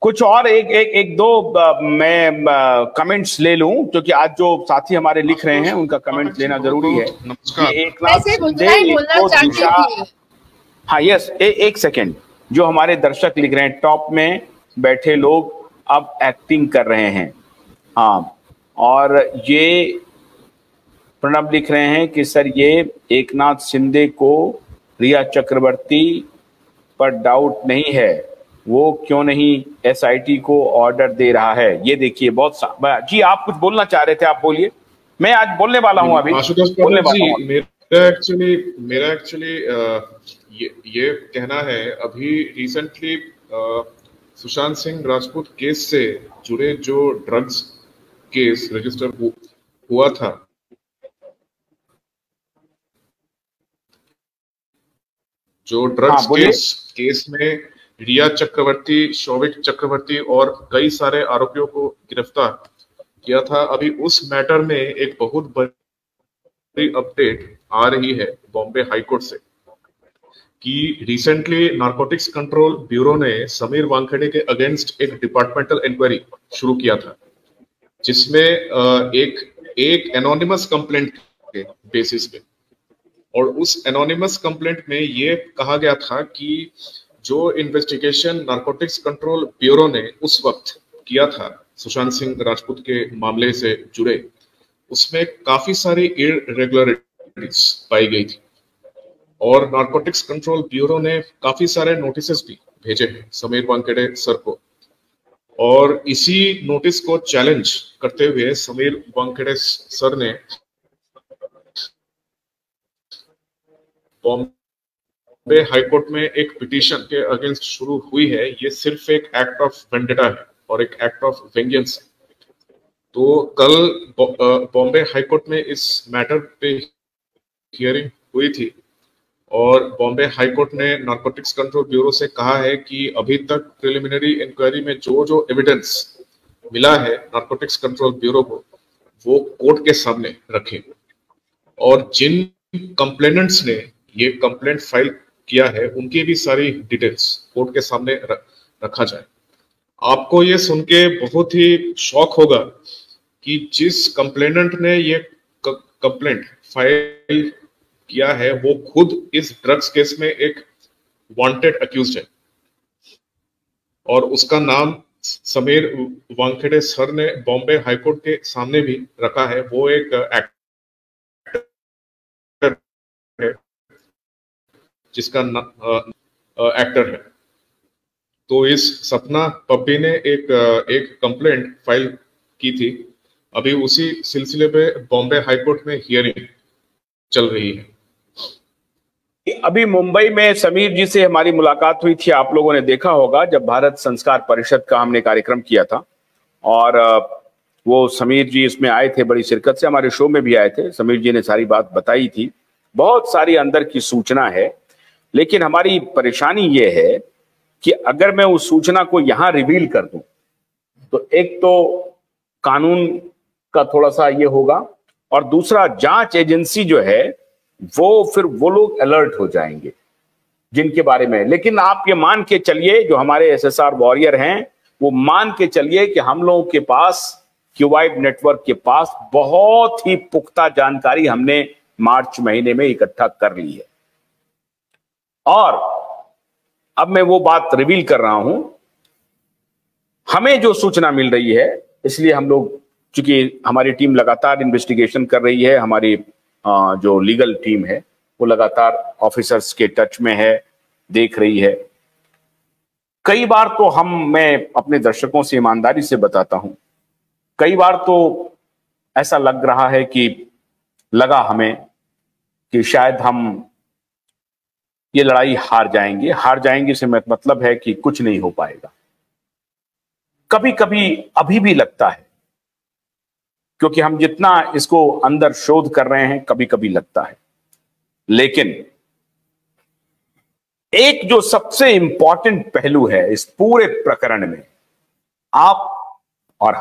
कुछ और एक दो मैं कमेंट्स ले लूं, क्योंकि आज जो साथी हमारे लिख रहे हैं उनका कमेंट लेना जरूरी है। नमस्कार। ये एक नाथ शिंदे, हाँ यस, एक सेकेंड, जो हमारे दर्शक लिख रहे हैं, टॉप में बैठे लोग अब एक्टिंग कर रहे हैं। हाँ, और ये प्रणब लिख रहे हैं कि सर ये एक नाथ शिंदे को रिया चक्रवर्ती पर डाउट नहीं है, वो क्यों नहीं एसआईटी को ऑर्डर दे रहा है। ये देखिए बहुत जी आप कुछ बोलना चाह रहे थे, आप बोलिए। मैं आज बोलने वाला हूं, अभी बोलने वाला हूं। मेरा एक्चुअली ये कहना है, अभी रिसेंटली सुशांत सिंह राजपूत केस से जुड़े जो ड्रग्स केस रजिस्टर हुआ था, जो ड्रग्स केस में रिया चक्रवर्ती, शौविक चक्रवर्ती और कई सारे आरोपियों को गिरफ्तार किया था, अभी उस मैटर में एक बहुत बड़ी अपडेट आ रही है बॉम्बे हाईकोर्ट से कि रिसेंटली नारकोटिक्स कंट्रोल ब्यूरो ने समीर वानखेड़े के अगेंस्ट एक डिपार्टमेंटल इंक्वायरी शुरू किया था, जिसमें एक एनोनिमस कंप्लेंट के बेसिस पे, और उस एनोनिमस कंप्लेंट में ये कहा गया था कि जो इन्वेस्टिगेशन नारकोटिक्स कंट्रोल ब्यूरो ने उस वक्त किया था सुशांत सिंह राजपूत के मामले से जुड़े, उसमें काफी सारी इरेगुलरिटीज पाई गई थी, और नारकोटिक्स कंट्रोल ब्यूरो ने काफी सारे नोटिसेस भी भेजे हैं समीर वानखेड़े सर को, और इसी नोटिस को चैलेंज करते हुए समीर वानखेड़े सर ने बॉम्बे हाईकोर्ट में एक पिटीशन के अगेंस्ट शुरू हुई है। ये सिर्फ एक एक्ट ऑफ वेंडेटा है और एक एक्ट ऑफ वेंजेंस है। तो कल बॉम्बे हाईकोर्ट में इस मैटर पे हियरिंग हुई थी, और बॉम्बे हाईकोर्ट ने नारकोटिक्स कंट्रोल ब्यूरो से कहा है कि अभी तक प्रिलिमिनरी इंक्वायरी में जो एविडेंस मिला है नारकोटिक्स कंट्रोल ब्यूरो को, वो कोर्ट के सामने रखे, और जिन कंप्लेनेंट्स ने ये कंप्लेंट फाइल किया है उनकी भी सारी डिटेल्स कोर्ट के सामने रखा जाए। आपको ये सुन के बहुत ही शॉक होगा कि जिस कंप्लेनेंट ने ये कंप्लेंट फाइल किया है वो खुद इस ड्रग्स केस में एक वांटेड अक्यूज्ड है, और उसका नाम समीर वानखेड़े सर ने बॉम्बे हाईकोर्ट के सामने भी रखा है। वो एक एक्टर है जिसका एक्टर है। तो इस सपना पप्पी ने एक कंप्लेंट फाइल की थी, अभी उसी सिलसिले में बॉम्बे हाईकोर्ट में हियरिंग चल रही है। अभी मुंबई में समीर जी से हमारी मुलाकात हुई थी, आप लोगों ने देखा होगा, जब भारत संस्कार परिषद का हमने कार्यक्रम किया था, और वो समीर जी इसमें आए थे, बड़ी शिरकत से हमारे शो में भी आए थे। समीर जी ने सारी बात बताई थी, बहुत सारी अंदर की सूचना है, लेकिन हमारी परेशानी ये है कि अगर मैं उस सूचना को यहां रिवील कर दूं तो एक तो कानून का थोड़ा सा ये होगा, और दूसरा जांच एजेंसी जो है फिर वो लोग अलर्ट हो जाएंगे जिनके बारे में। लेकिन आप ये मान के चलिए, जो हमारे एसएसआर वॉरियर हैं वो मान के चलिए कि हम लोगों के पास, क्यूवाइब नेटवर्क के पास बहुत ही पुख्ता जानकारी हमने मार्च महीने में इकट्ठा कर ली है, और अब मैं वो बात रिवील कर रहा हूं। हमें जो सूचना मिल रही है, इसलिए हम लोग, चूंकि हमारी टीम लगातार इन्वेस्टिगेशन कर रही है, हमारी जो लीगल टीम है वो लगातार ऑफिसर्स के टच में है, देख रही है। कई बार तो मैं अपने दर्शकों से ईमानदारी से बताता हूं, कई बार तो ऐसा लग रहा है कि लगा हमें कि शायद हम ये लड़ाई हार जाएंगे से मतलब है कि कुछ नहीं हो पाएगा। कभी कभी अभी भी लगता है, क्योंकि हम जितना इसको अंदर शोध कर रहे हैं, कभी कभी लगता है। लेकिन एक जो सबसे इंपॉर्टेंट पहलू है इस पूरे प्रकरण में, आप और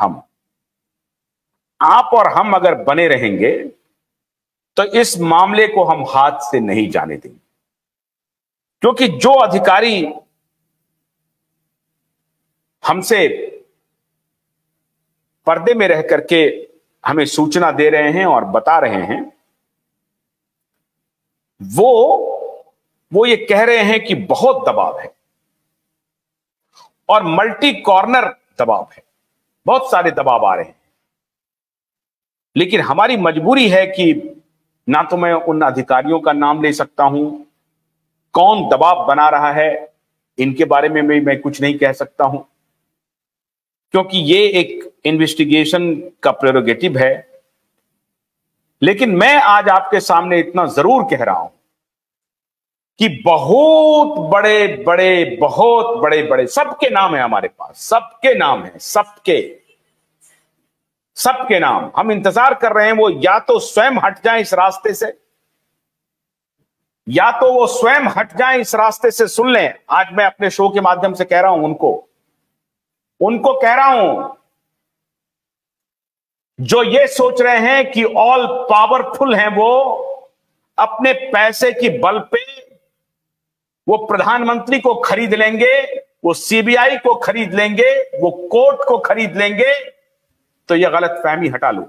हम अगर बने रहेंगे तो इस मामले को हम हाथ से नहीं जाने देंगे, क्योंकि जो अधिकारी हमसे पर्दे में रह करके हमें सूचना दे रहे हैं और बता रहे हैं, वो ये कह रहे हैं कि बहुत दबाव है और मल्टी कॉर्नर दबाव है, बहुत सारे दबाव आ रहे हैं। लेकिन हमारी मजबूरी है कि ना तो मैं उन अधिकारियों का नाम ले सकता हूं, कौन दबाव बना रहा है इनके बारे में भी मैं कुछ नहीं कह सकता हूं, क्योंकि ये एक इन्वेस्टिगेशन का प्रेरोगेटिव है। लेकिन मैं आज आपके सामने इतना जरूर कह रहा हूं कि बहुत बड़े सबके नाम है हमारे पास, सबके नाम है, सबके नाम हम इंतजार कर रहे हैं। वो या तो स्वयं हट जाएं इस रास्ते से, या तो वो स्वयं हट जाएं इस रास्ते से। सुन लें, आज मैं अपने शो के माध्यम से कह रहा हूं, उनको कह रहा हूं जो ये सोच रहे हैं कि ऑल पावरफुल हैं, वो अपने पैसे की बल पे वो प्रधानमंत्री को खरीद लेंगे, वो सीबीआई को खरीद लेंगे, वो कोर्ट को खरीद लेंगे, तो यह गलतफहमी हटा लो।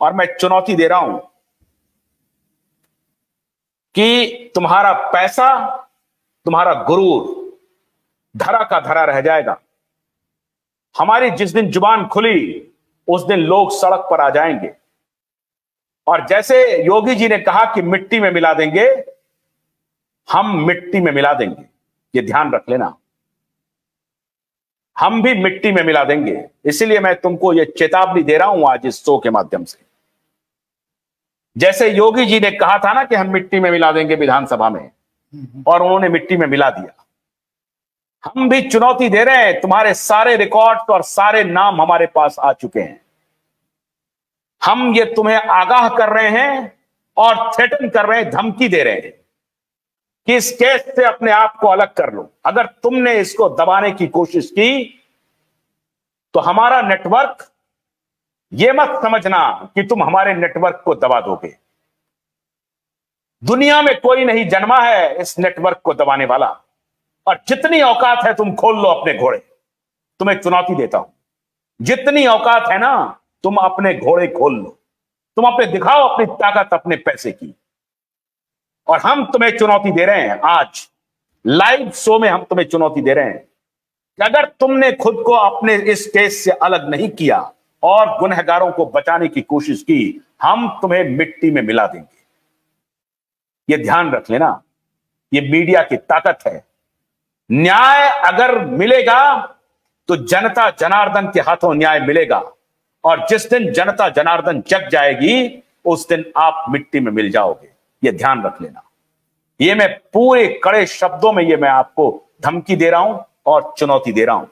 और मैं चुनौती दे रहा हूं कि तुम्हारा पैसा, तुम्हारा गुरूर धरा का धरा रह जाएगा। हमारी जिस दिन जुबान खुली उस दिन लोग सड़क पर आ जाएंगे, और जैसे योगी जी ने कहा कि मिट्टी में मिला देंगे, हम मिट्टी में मिला देंगे, ये ध्यान रख लेना, हम भी मिट्टी में मिला देंगे। इसलिए मैं तुमको ये चेतावनी दे रहा हूं आज इस शो के माध्यम से। जैसे योगी जी ने कहा था ना कि हम मिट्टी में मिला देंगे विधानसभा में, और उन्होंने मिट्टी में मिला दिया, हम भी चुनौती दे रहे हैं। तुम्हारे सारे रिकॉर्ड और सारे नाम हमारे पास आ चुके हैं। हम ये तुम्हें आगाह कर रहे हैं और थ्रेटन कर रहे हैं, धमकी दे रहे हैं कि इस केस से अपने आप को अलग कर लो। अगर तुमने इसको दबाने की कोशिश की तो हमारा नेटवर्क, ये मत समझना कि तुम हमारे नेटवर्क को दबा दोगे। दुनिया में कोई नहीं जन्मा है इस नेटवर्क को दबाने वाला, और जितनी औकात है तुम खोल लो अपने घोड़े। तुम्हें चुनौती देता हूं, जितनी औकात है ना, तुम अपने घोड़े खोल लो, तुम अपने दिखाओ अपनी ताकत अपने पैसे की। और हम तुम्हें चुनौती दे रहे हैं, आज लाइव शो में हम तुम्हें चुनौती दे रहे हैं कि अगर तुमने खुद को अपने इस केस से अलग नहीं किया और गुनहगारों को बचाने की कोशिश की, हम तुम्हें मिट्टी में मिला देंगे। यह ध्यान रख लेना, यह मीडिया की ताकत है। न्याय अगर मिलेगा तो जनता जनार्दन के हाथों न्याय मिलेगा, और जिस दिन जनता जनार्दन जग जाएगी उस दिन आप मिट्टी में मिल जाओगे। यह ध्यान रख लेना। ये मैं पूरे कड़े शब्दों में ये मैं आपको धमकी दे रहा हूं और चुनौती दे रहा हूं।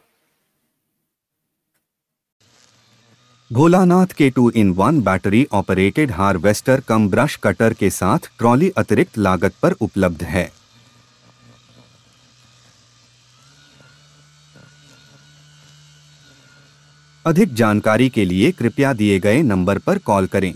भोलानाथ के 2-in-1 बैटरी ऑपरेटेड हार्वेस्टर कम ब्रश कटर के साथ ट्रॉली अतिरिक्त लागत पर उपलब्ध है। अधिक जानकारी के लिए कृपया दिए गए नंबर पर कॉल करें।